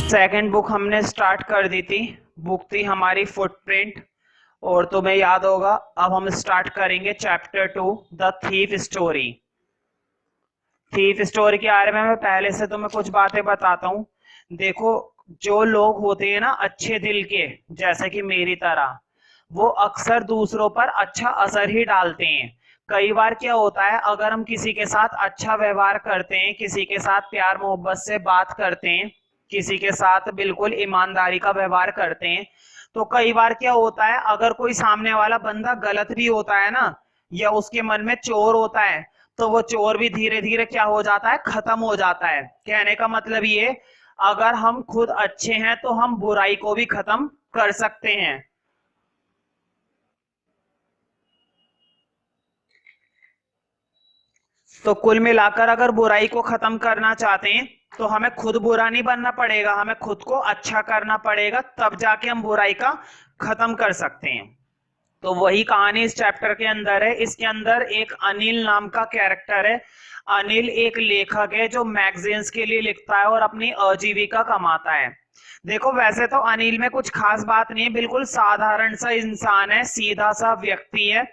Second book हमने start कर दी थी, बुक थी हमारी फुटप्रिंट। और तुम्हें याद होगा अब हम स्टार्ट करेंगे chapter 2 the thief story. Thief story के बारे में मैं पहले से तुम्हें कुछ बातें बताता हूँ। देखो, जो लोग होते हैं ना अच्छे दिल के, जैसे कि मेरी तरह, वो अक्सर दूसरों पर अच्छा असर ही डालते हैं। कई बार क्या होता है, अगर हम किसी के साथ अच्छा व्यवहार करते हैं, किसी के साथ प्यार मोहब्बत से बात करते हैं, किसी के साथ बिल्कुल ईमानदारी का व्यवहार करते हैं, तो कई बार क्या होता है, अगर कोई सामने वाला बंदा गलत भी होता है ना, या उसके मन में चोर होता है, तो वो चोर भी धीरे धीरे क्या हो जाता है, खत्म हो जाता है। कहने का मतलब ये, अगर हम खुद अच्छे हैं तो हम बुराई को भी खत्म कर सकते हैं। तो कुल मिलाकर अगर बुराई को खत्म करना चाहते हैं तो हमें खुद बुरा नहीं बनना पड़ेगा, हमें खुद को अच्छा करना पड़ेगा, तब जाके हम बुराई का खत्म कर सकते हैं। तो वही कहानी इस चैप्टर के अंदर है। इसके अंदर एक अनिल नाम का कैरेक्टर है। अनिल एक लेखक है जो मैगजीन्स के लिए लिखता है और अपनी आजीविका कमाता है। देखो, वैसे तो अनिल में कुछ खास बात नहीं है, बिल्कुल साधारण सा इंसान है, सीधा सा व्यक्ति है,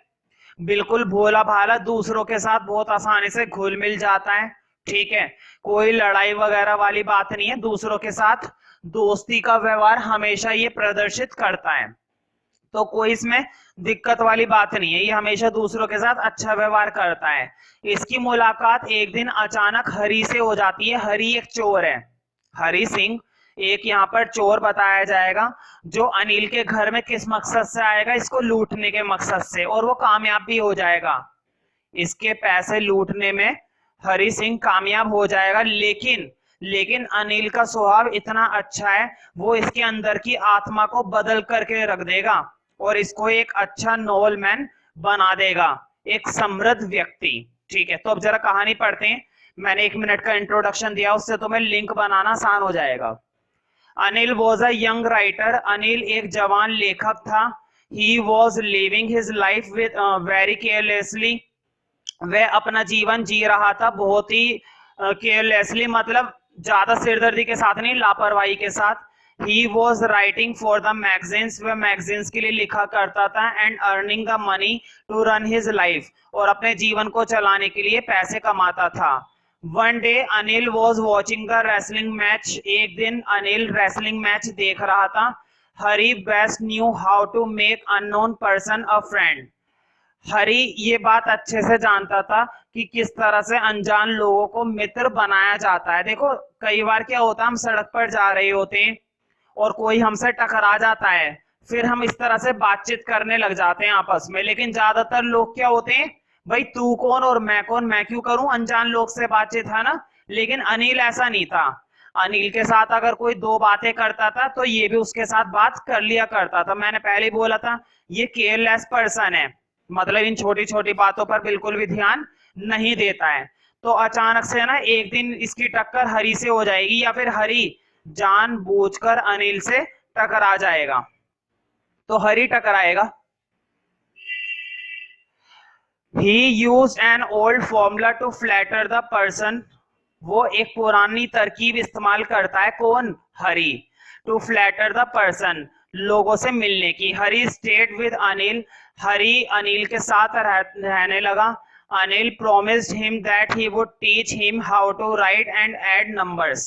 बिल्कुल भोला भाला, दूसरों के साथ बहुत आसानी से घुल मिल जाता है। ठीक है, कोई लड़ाई वगैरह वाली बात नहीं है, दूसरों के साथ दोस्ती का व्यवहार हमेशा ये प्रदर्शित करता है। तो कोई इसमें दिक्कत वाली बात नहीं है, ये हमेशा दूसरों के साथ अच्छा व्यवहार करता है। इसकी मुलाकात एक दिन अचानक हरी से हो जाती है। हरी एक चोर है, हरी सिंह एक यहाँ पर चोर बताया जाएगा, जो अनिल के घर में किस मकसद से आएगा, इसको लूटने के मकसद से, और वो कामयाब भी हो जाएगा। इसके पैसे लूटने में हरी सिंह कामयाब हो जाएगा, लेकिन लेकिन अनिल का स्वभाव इतना अच्छा है, वो इसके अंदर की आत्मा को बदल करके रख देगा और इसको एक अच्छा नोबलमैन बना देगा, एक समृद्ध व्यक्ति। ठीक है, तो अब जरा कहानी पढ़ते हैं। मैंने 1 मिनट का इंट्रोडक्शन दिया, उससे तुम्हें लिंक बनाना आसान हो जाएगा। Anil was a young writer. Anil एक जवान लेखक था। He was living his life with very carelessly. वह अपना जीवन जी रहा था बहुत ही केयरलेसली, मतलब ज्यादा सिरदर्दी के साथ नहीं, लापरवाही के साथ। He was writing for the magazines. वह मैगजीन्स के लिए लिखा करता था। And earning the money to run his life. और अपने जीवन को चलाने के लिए पैसे कमाता था। One day Anil was watching the wrestling match. एक दिन अनिल रेसलिंग मैच देख रहा था। Hari best knew how to make unknown person a friend. Hari ये बात अच्छे से जानता था कि किस तरह से अनजान लोगों को मित्र बनाया जाता है। देखो, कई बार क्या होता है, हम सड़क पर जा रहे होते हैं और कोई हमसे टकरा जाता है, फिर हम इस तरह से बातचीत करने लग जाते हैं आपस में। लेकिन ज्यादातर लोग क्या होते हैं, भाई तू कौन और मैं कौन, मैं क्यों करूं अनजान लोग से बातचीत, है ना। लेकिन अनिल ऐसा नहीं था। अनिल के साथ अगर कोई दो बातें करता था तो ये भी उसके साथ बात कर लिया करता था। मैंने पहले ही बोला था, ये केयरलेस पर्सन है, मतलब इन छोटी छोटी बातों पर बिल्कुल भी ध्यान नहीं देता है। तो अचानक से ना एक दिन इसकी टक्कर हरी से हो जाएगी, या फिर हरी जानबूझकर अनिल से टकरा जाएगा। तो हरी टकराएगा। He used an old formula to flatter the person. वो एक पुरानी तरकीब इस्तेमाल करता है, कौन, हरी, टू फ्लैटर द पर्सन, लोगों से मिलने की। हरी स्टेड विद अनिल। हरी अनिल के साथ रहने लगा। Anil promised him that he would teach him how to write and add numbers.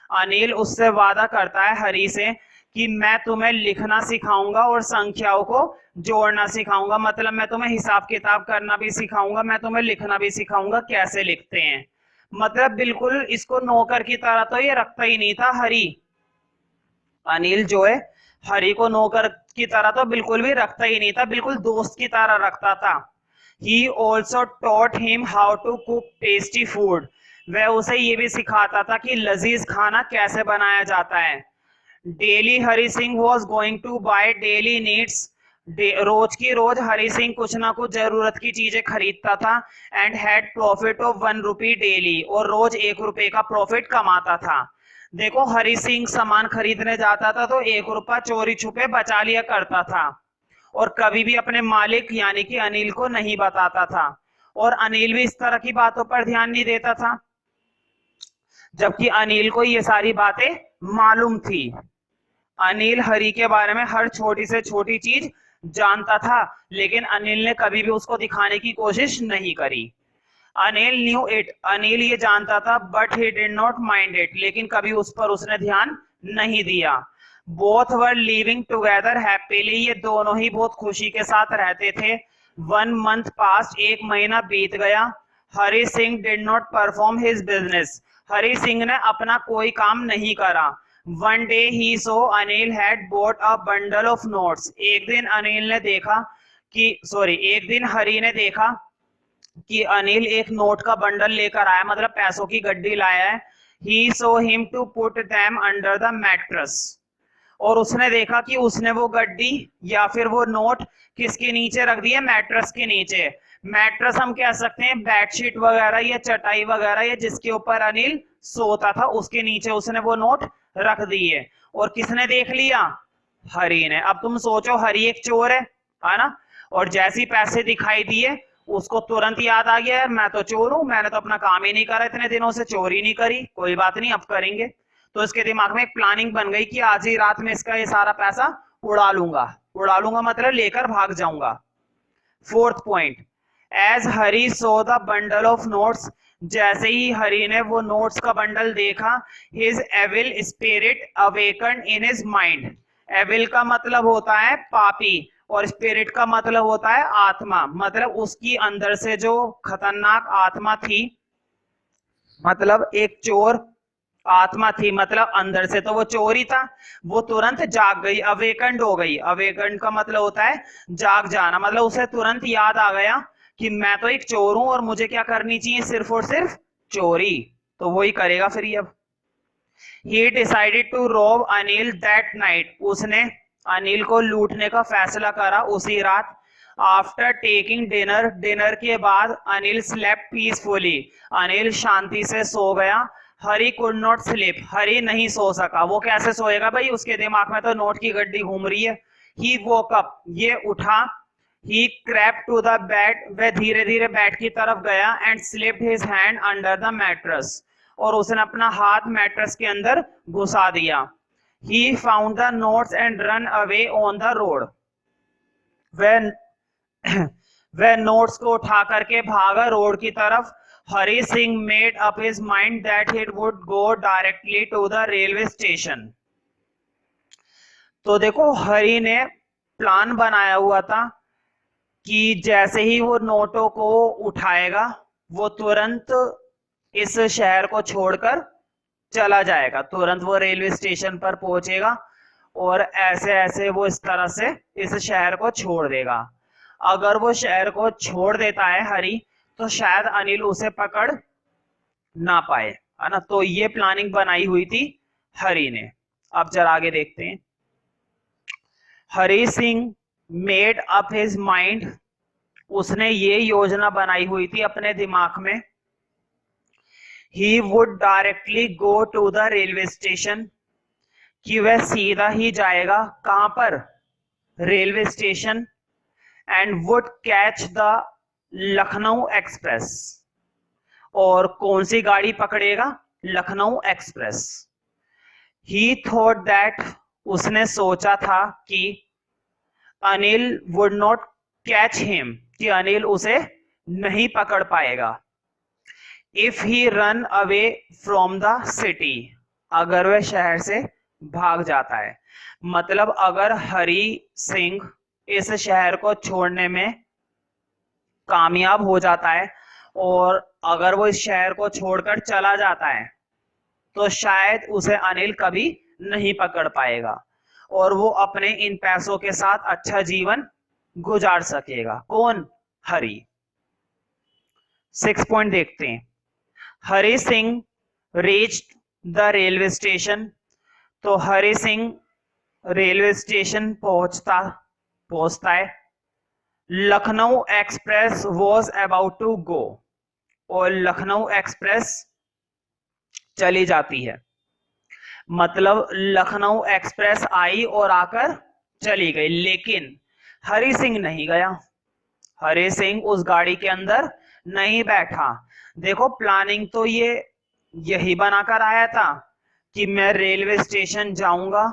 Anil उससे वादा करता है, हरी से, कि मैं तुम्हें लिखना सिखाऊंगा और संख्याओं को जोड़ना सिखाऊंगा, मतलब मैं तुम्हें हिसाब किताब करना भी सिखाऊंगा, मैं तुम्हें लिखना भी सिखाऊंगा, कैसे लिखते हैं। मतलब बिल्कुल इसको नौकर की तरह तो ये रखता ही नहीं था हरी। अनिल जो है, हरी को नौकर की तरह तो बिल्कुल भी रखता ही नहीं था, बिल्कुल दोस्त की तरह रखता था। He also taught him how to cook tasty food. वह उसे ये भी सिखाता था कि लजीज खाना कैसे बनाया जाता है। Daily Hari Singh was going to buy daily needs. रोज की रोज हरी सिंह कुछ ना कुछ जरूरत की चीजें खरीदता था। And had profit of 1 rupee daily. और रोज 1 रुपए का प्रॉफिट कमाता था। देखो, हरी सिंह सामान खरीदने जाता था तो 1 रुपया चोरी छुपे बचा लिया करता था, और कभी भी अपने मालिक यानी कि अनिल को नहीं बताता था। और अनिल भी इस तरह की बातों पर ध्यान नहीं देता था, जबकि अनिल को ये सारी बातें मालूम थी। अनिल हरि के बारे में हर छोटी से छोटी चीज जानता था, लेकिन अनिल ने कभी भी उसको दिखाने की कोशिश नहीं करी। अनिल न्यू इट, अनिल ये जानता था, but he did not mind it, लेकिन कभी उस पर उसने ध्यान नहीं दिया। Both were living together happily, ये दोनों ही बहुत खुशी के साथ रहते थे। 1 मंथ पास्ट, 1 महीना बीत गया। Hari Singh did not perform his business, Hari Singh ने अपना कोई काम नहीं करा। One day he so Anil had boat a bundle of notes, एक दिन अनिल ने देखा कि एक दिन हरि ने देखा कि अनिल एक नोट का बंडल लेकर आया, मतलब पैसों की गड्डी लाया है। He saw him to put them under the mattress, और उसने देखा कि उसने वो गड्डी या फिर वो नोट किसके नीचे रख दिए, मैट्रेस के नीचे। मैट्रेस हम कह सकते हैं बेडशीट वगैरह या चटाई वगैरह, या जिसके ऊपर अनिल सोता था उसके नीचे उसने वो नोट रख दिए। और किसने देख लिया? हरि ने। अब तुम सोचो, हरि एक चोर है ना, और जैसे ही पैसे दिखाई दिए उसको तुरंत याद आ गया, यार मैं तो चोर हूं, मैंने तो अपना काम ही नहीं करा, इतने दिनों से चोरी नहीं करी, कोई बात नहीं अब करेंगे। तो इसके दिमाग में एक प्लानिंग बन गई कि आज ही रात में इसका ये सारा पैसा उड़ा लूंगा। उड़ा लूंगा मतलब लेकर भाग जाऊंगा। Fourth point, as Hari saw the bundle of notes, जैसे ही हरि ने वो नोट्स का बंडल देखा, his evil spirit awaken in his mind. Evil का मतलब होता है पापी, और स्पिरिट का मतलब होता है आत्मा, मतलब उसकी अंदर से जो खतरनाक आत्मा थी, मतलब एक चोर आत्मा थी, मतलब अंदर से तो वो चोर ही था, वो तुरंत जाग गई, अवेकंड हो गई। अवेकंड का मतलब होता है जाग जाना, मतलब उसे तुरंत याद आ गया कि मैं तो एक चोर हूं और मुझे क्या करनी चाहिए, सिर्फ और सिर्फ चोरी। तो वही करेगा फिर अब। He decided to rob Anil that night, उसने अनिल को लूटने का फैसला करा उसी रात। आफ्टर टेकिंग डिनर, डिनर के बाद अनिल स्लेप्ट पीसफुली, अनिल शांति से सो गया। हरी कुड नॉट स्लीप, हरी नहीं सो सका। वो कैसे सोएगा भाई, उसके दिमाग में तो नोट की गड्डी घूम रही है। ही वोक अप, ये उठा। ही क्रेप्ट टू द बेड, वह धीरे धीरे बेड की तरफ गया। And slipped his hand under the mattress, और उसने अपना हाथ मैट्रेस के अंदर घुसा दिया। He found the notes and run away on the road. वह वह नोट्स को उठा करके भागा रोड की तरफ। Hari Singh made up his mind that he would go directly to the railway station. तो देखो, हरी ने प्लान बनाया हुआ था कि जैसे ही वो नोटों को उठाएगा वो तुरंत इस शहर को छोड़कर चला जाएगा, तुरंत वो रेलवे स्टेशन पर पहुंचेगा और ऐसे ऐसे वो इस तरह से इस शहर को छोड़ देगा। अगर वो शहर को छोड़ देता है हरी, तो शायद अनिल उसे पकड़ ना पाए, है ना। तो ये प्लानिंग बनाई हुई थी हरी ने। अब जरा आगे देखते हैं। Hari Singh made up his mind, उसने ये योजना बनाई हुई थी अपने दिमाग में। He would directly go to the railway station, कि वह सीधा ही जाएगा कहां पर, railway station. And would catch the Lucknow express, और कौन सी गाड़ी पकड़ेगा, Lucknow express. He thought that, उसने सोचा था कि Anil would not catch him, कि अनिल उसे नहीं पकड़ पाएगा। If he run away from the city, अगर वह शहर से भाग जाता है, मतलब अगर हरी सिंह इस शहर को छोड़ने में कामयाब हो जाता है और अगर वो इस शहर को छोड़कर चला जाता है, तो शायद उसे अनिल कभी नहीं पकड़ पाएगा और वो अपने इन पैसों के साथ अच्छा जीवन गुजार सकेगा। कौन? हरी। 6 पॉइंट देखते हैं। Hari Singh reached the railway station, तो हरी सिंह रेलवे स्टेशन पहुंचता है। Lucknow express was about to go, और लखनऊ एक्सप्रेस चली जाती है, मतलब लखनऊ एक्सप्रेस आई और आकर चली गई, लेकिन हरी सिंह नहीं गया। हरी सिंह उस गाड़ी के अंदर नहीं बैठा। देखो, प्लानिंग तो ये यही बनाकर आया था, कि मैं रेलवे स्टेशन जाऊंगा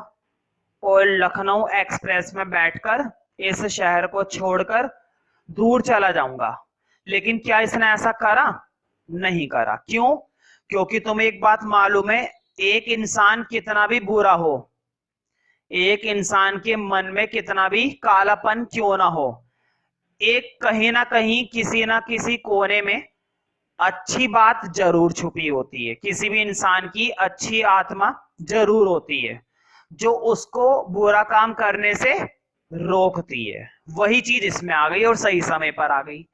और लखनऊ एक्सप्रेस में बैठकर इस शहर को छोड़कर दूर चला जाऊंगा। लेकिन क्या इसने ऐसा करा? नहीं करा। क्यों? क्योंकि तुम्हें एक बात मालूम है, एक इंसान कितना भी बुरा हो, एक इंसान के मन में कितना भी कालापन क्यों ना हो, एक कहीं ना कहीं किसी ना किसी कोने में अच्छी बात जरूर छुपी होती है। किसी भी इंसान की अच्छी आत्मा जरूर होती है जो उसको बुरा काम करने से रोकती है। वही चीज इसमें आ गई और सही समय पर आ गई।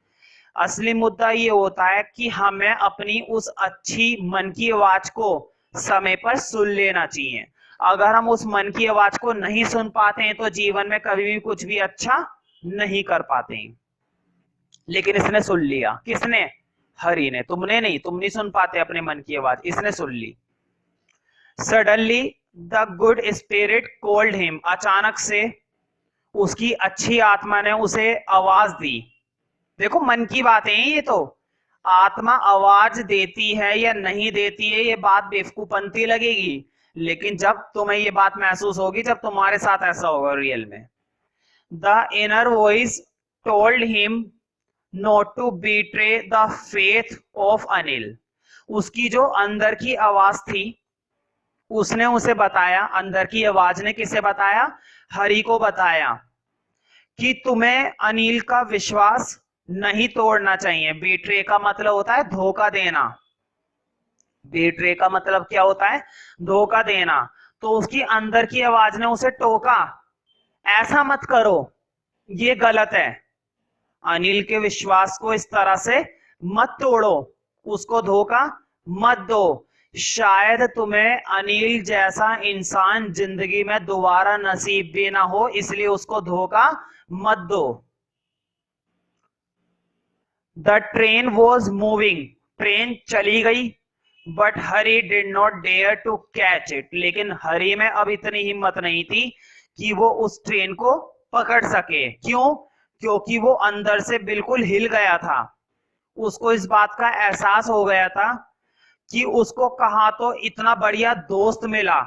असली मुद्दा ये होता है कि हमें अपनी उस अच्छी मन की आवाज को समय पर सुन लेना चाहिए। अगर हम उस मन की आवाज को नहीं सुन पाते हैं तो जीवन में कभी भी कुछ भी अच्छा नहीं कर पाते हैं। लेकिन इसने सुन लिया। किसने? हरि ने। तुमने नहीं, तुम नहीं सुन पाते अपने मन की आवाज, इसने सुन ली। Suddenly the good spirit called him, अचानक से उसकी अच्छी आत्मा ने उसे आवाज दी। देखो मन की बातें हैं ये तो, आत्मा आवाज देती है या नहीं देती है ये बात बेवकूफपंती लगेगी, लेकिन जब तुम्हें ये बात महसूस होगी जब तुम्हारे साथ ऐसा होगा रियल में। The inner voice told him not to betray the faith of Anil. उसकी जो अंदर की आवाज थी उसने उसे बताया, अंदर की आवाज ने किसे बताया? हरि को बताया कि तुम्हें अनिल का विश्वास नहीं तोड़ना चाहिए। बीट्रे का मतलब होता है धोखा देना। बीट्रे का मतलब क्या होता है? धोखा देना। तो उसकी अंदर की आवाज ने उसे टोका, ऐसा मत करो, ये गलत है, अनिल के विश्वास को इस तरह से मत तोड़ो, उसको धोखा मत दो, शायद तुम्हें अनिल जैसा इंसान जिंदगी में दोबारा नसीब भी ना हो, इसलिए उसको धोखा मत दो। The train was moving, train चली गई, but Hari did not dare to catch it. लेकिन हरी में अब इतनी हिम्मत नहीं थी कि वो उस ट्रेन को पकड़ सके। क्यों? क्योंकि वो अंदर से बिल्कुल हिल गया था। उसको इस बात का एहसास हो गया था कि उसको कहाँ तो इतना बढ़िया दोस्त मिला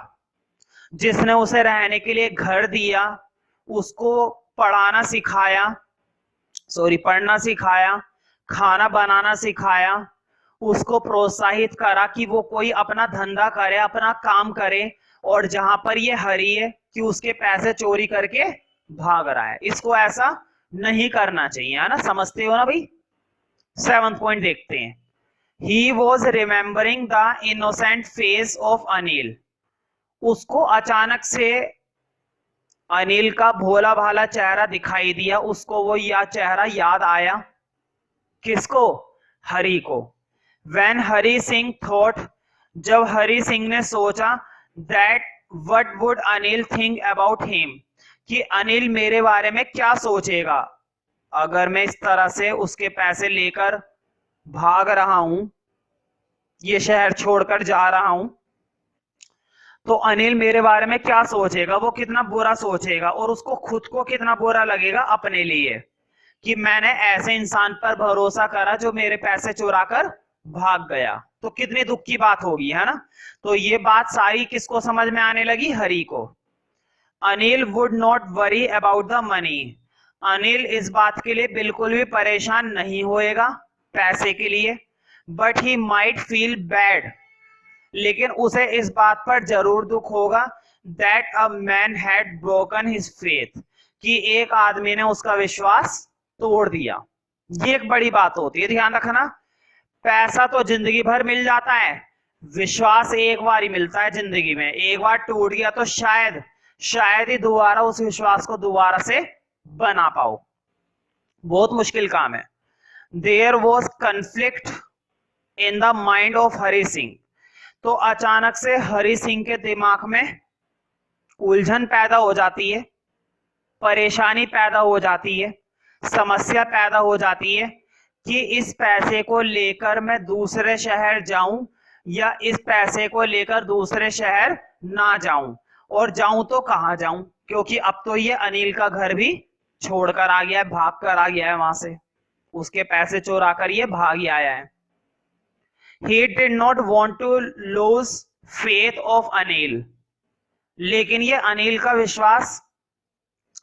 जिसने उसे रहने के लिए घर दिया, उसको पढ़ाना सिखाया, पढ़ना सिखाया, खाना बनाना सिखाया, उसको प्रोत्साहित करा कि वो कोई अपना धंधा करे, अपना काम करे, और जहां पर ये हरी है कि उसके पैसे चोरी करके भाग रहा है। इसको ऐसा नहीं करना चाहिए, है ना? समझते हो ना भाई? 7th पॉइंट देखते हैं। He was remembering the innocent face of Anil. उसको अचानक से अनिल का भोला भाला चेहरा दिखाई दिया, उसको वो चेहरा याद आया। किसको? हरि को। When हरि सिंह थॉट, जब हरि सिंह ने सोचा, that what would Anil think about him, कि अनिल मेरे बारे में क्या सोचेगा अगर मैं इस तरह से उसके पैसे लेकर भाग रहा हूं, ये शहर छोड़कर जा रहा हूं, तो अनिल मेरे बारे में क्या सोचेगा, वो कितना बुरा सोचेगा, और उसको खुद को कितना बुरा लगेगा अपने लिए कि मैंने ऐसे इंसान पर भरोसा करा जो मेरे पैसे चुरा कर भाग गया। तो कितनी दुख की बात होगी, है ना? तो ये बात सारी किसको समझ में आने लगी? हरि को। Anil would not worry about the money. Anil इस बात के लिए बिल्कुल भी परेशान नहीं होएगा पैसे के लिए, but he might feel bad, लेकिन उसे इस बात पर जरूर दुख होगा, that a man had broken his faith, कि एक आदमी ने उसका विश्वास तोड़ दिया। ये एक बड़ी बात होती है, ध्यान रखना। पैसा तो जिंदगी भर मिल जाता है, विश्वास एक बार ही मिलता है जिंदगी में। एक बार टूट गया तो शायद ही दोबारा उस विश्वास को दोबारा से बना पाओ, बहुत मुश्किल काम है। There was conflict in the mind of Hari Singh. तो अचानक से हरि सिंह के दिमाग में उलझन पैदा हो जाती है, परेशानी पैदा हो जाती है, समस्या पैदा हो जाती है कि इस पैसे को लेकर मैं दूसरे शहर जाऊं या इस पैसे को लेकर दूसरे शहर ना जाऊं, और जाऊं तो कहां जाऊं, क्योंकि अब तो ये अनिल का घर भी छोड़कर आ गया है, भाग कर आ गया है वहां से, उसके पैसे चोरा कर ये भाग ही आया है। He did not want to lose faith of Anil, लेकिन ये अनिल का विश्वास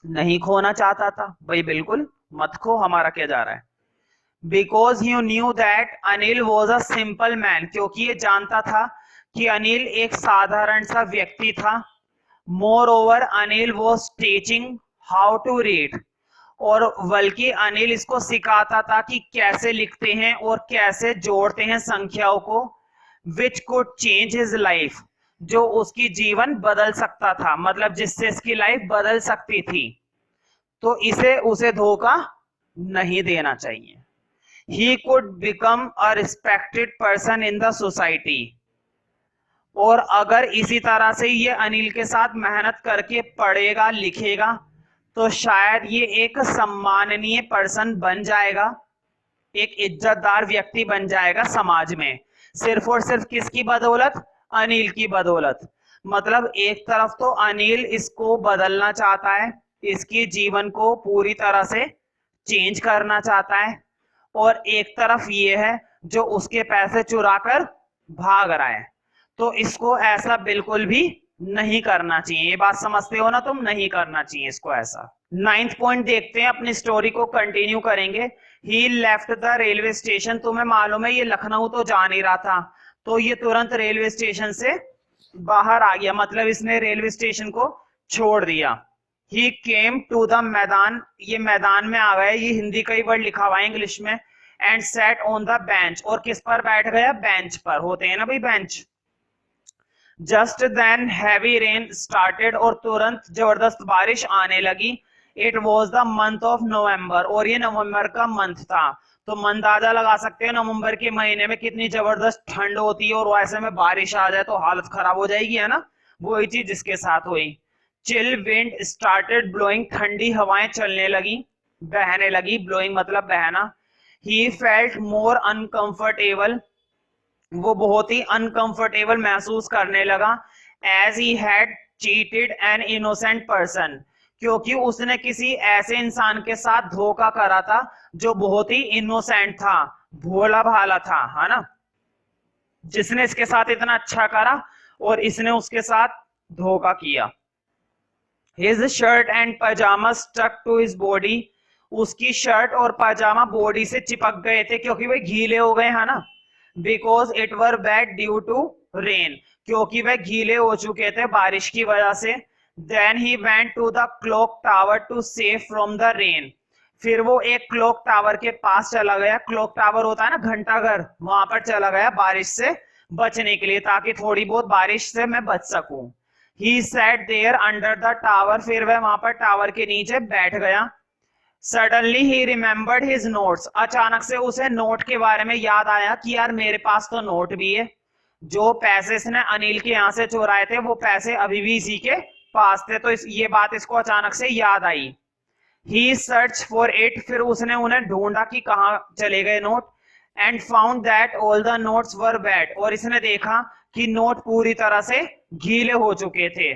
नहीं खोना चाहता था। भाई बिल्कुल मत खो, हमारा क्या जा रहा है। Because you knew that Anil was a simple man, क्योंकि ये जानता था कि अनिल एक साधारण सा व्यक्ति था। Moreover Anil was teaching how to read, और बल्कि अनिल इसको सिखाता था कि कैसे लिखते हैं और कैसे जोड़ते हैं संख्याओं को, which could change his life, जो उसकी जीवन बदल सकता था, मतलब जिससे इसकी लाइफ बदल सकती थी। तो इसे उसे धोखा नहीं देना चाहिए। he could become a respected person in the society, और अगर इसी तरह से ये अनिल के साथ मेहनत करके पढ़ेगा लिखेगा तो शायद ये एक सम्माननीय पर्सन बन जाएगा, एक इज्जतदार व्यक्ति बन जाएगा समाज में, सिर्फ और सिर्फ किसकी बदौलत? अनिल की बदौलत। मतलब एक तरफ तो अनिल इसको बदलना चाहता है, इसकी जीवन को पूरी तरह से चेंज करना चाहता है, और एक तरफ ये है जो उसके पैसे चुराकर भाग रहा है। तो इसको ऐसा बिल्कुल भी नहीं करना चाहिए, ये बात समझते हो ना तुम? नहीं करना चाहिए इसको ऐसा। 9th पॉइंट देखते हैं, अपनी स्टोरी को कंटिन्यू करेंगे। ही लेफ्ट द रेलवे स्टेशन, तुम्हें मालूम है ये लखनऊ तो जा नहीं रहा था, तो ये तुरंत रेलवे स्टेशन से बाहर आ गया, मतलब इसने रेलवे स्टेशन को छोड़ दिया। He came to the मैदान, ये मैदान में आ गया, ये हिंदी का ही वर्ड लिखा हुआ है इंग्लिश में। And sat on the bench, और किस पर बैठ गया? बेंच पर, होते हैं ना भाई bench. Just then heavy rain started, और तुरंत जबरदस्त बारिश आने लगी। It was the month of November, और ये नवंबर का मंथ था। तो अंदाजा लगा सकते हैं नवंबर के महीने में कितनी जबरदस्त ठंड होती है, और वैसे में बारिश आ जाए तो हालत खराब हो जाएगी, है ना? वही चीज जिसके साथ हुई। चिल विंड स्टार्टेड ब्लोइंग, ठंडी हवाएं चलने लगी, बहने लगी। ब्लोइंग मतलब बहना। ही फेल्ट मोर अनकंफर्टेबल, वो बहुत ही अनकंफर्टेबल महसूस करने लगा। As he had cheated an innocent person, क्योंकि उसने किसी ऐसे इंसान के साथ धोखा करा था जो बहुत ही इनोसेंट था, भोला भाला था, है ना? जिसने इसके साथ इतना अच्छा करा और इसने उसके साथ धोखा किया। His shirt and pajama stuck to his body, उसकी शर्ट और पाजामा बॉडी से चिपक गए थे क्योंकि वे गीले हो गए, है ना? Because it were wet due to rain, क्योंकि वे गीले हो चुके थे बारिश की वजह से। Then he went to the clock tower to save from the rain, फिर वो एक क्लॉक टावर के पास चला गया। क्लॉक टावर होता है ना घंटाघर, वहां पर चला गया बारिश से बचने के लिए, ताकि थोड़ी बहुत बारिश से मैं बच सकूं। He sat there under the tower, फिर वह वहां पर टावर के नीचे बैठ गया। Suddenly he remembered his notes, अचानक से उसे नोट के बारे में याद आया कि यार मेरे पास तो नोट भी है, जो पैसे इसने अनिल के यहाँ से चुराए थे वो पैसे अभी भी इसी के पास थे। तो ये बात इसको अचानक से याद आई। He searched for it, फिर उसने उन्हें ढूंढा कि कहाँ चले गए note. And found that all the notes were wet, और इसने देखा कि नोट पूरी तरह से गीले हो चुके थे।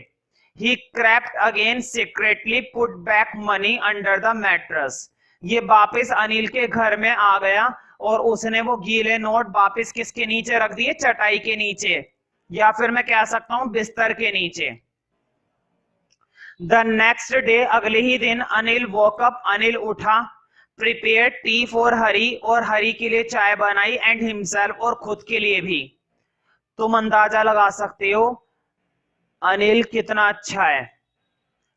He crept again secretly, put back money under the mattress, ये वापस अनिल के घर में आ गया और उसने वो गीले नोट वापस किसके नीचे रख दिए? चटाई के नीचे, या फिर मैं कह सकता हूं बिस्तर के नीचे। द नेक्स्ट डे, अगले ही दिन अनिल वॉकअप, अनिल उठा। प्रिपेयर टी फॉर हरी, और हरी के लिए चाय बनाई। एंड हिमसेल्फ, और खुद के लिए भी। तुम अंदाजा लगा सकते हो अनिल कितना अच्छा है,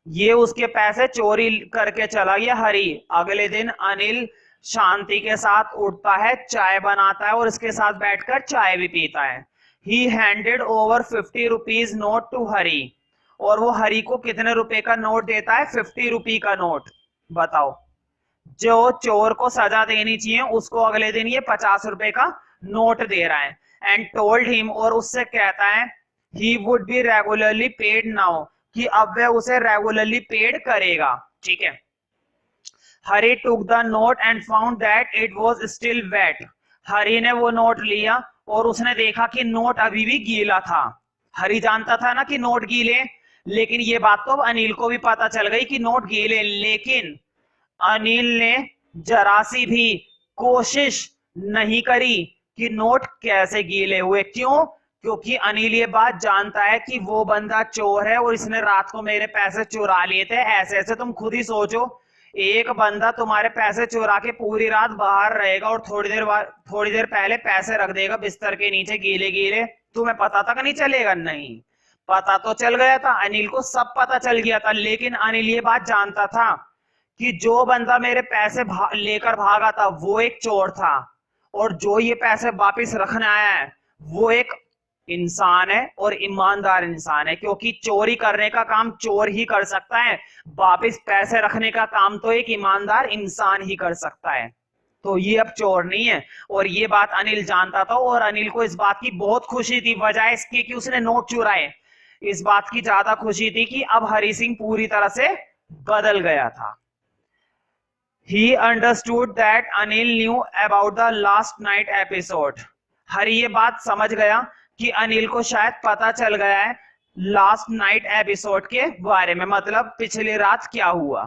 ये उसके पैसे चोरी करके चला गया हरी। अगले दिन अनिल शांति के साथ उठता है, चाय बनाता है और इसके साथ बैठकर चाय भी पीता है। He handed over 50 rupees note to Hari, और वो हरी को कितने रुपए का नोट देता है? 50 रुपए का नोट। बताओ, जो चोर को सजा देनी चाहिए उसको अगले दिन ये 50 रुपए का नोट दे रहा है। एंड टोल्ड हिम, और उससे कहता है he would be regularly paid now, कि अब वह उसे रेगुलरली पेड करेगा। ठीक है। Hari took the note and found that it was still wet, Hari ने वो नोट लिया और उसने देखा कि नोट अभी भी गीला था। हरी जानता था ना कि नोट गीले, लेकिन ये बात तो अनिल को भी पता चल गई कि नोट गीले, लेकिन अनिल ने जरा सी भी कोशिश नहीं करी कि नोट कैसे गीले हुए। क्यों? क्योंकि अनिल ये बात जानता है कि वो बंदा चोर है और इसने रात को मेरे पैसे चुरा लिए थे। ऐसे ऐसे तुम खुद ही सोचो, एक बंदा तुम्हारे पैसे चुरा के पूरी रात बाहर रहेगा और थोड़ी देर पहले पैसे रख देगा बिस्तर के नीचे गीले गीले, तुम्हें पता तक नहीं चलेगा? नहीं, पता तो चल गया था, अनिल को सब पता चल गया था। लेकिन अनिल ये बात जानता था कि जो बंदा मेरे पैसे लेकर भागा था वो एक चोर था, और जो ये पैसे वापिस रखने आया है वो एक इंसान है, और ईमानदार इंसान है, क्योंकि चोरी करने का काम चोर ही कर सकता है, वापिस पैसे रखने का काम तो एक ईमानदार इंसान ही कर सकता है। तो ये अब चोर नहीं है, और ये बात अनिल जानता था, और अनिल को इस बात की बहुत खुशी थी, बजाय इसके कि उसने नोट चुराए, इस बात की ज्यादा खुशी थी कि अब हरी सिंह पूरी तरह से बदल गया था। He understood that Anil knew about the last night episode. हरी ये बात समझ गया कि अनिल को शायद पता चल गया है लास्ट नाइट एपिसोड के बारे में, मतलब पिछली रात क्या हुआ।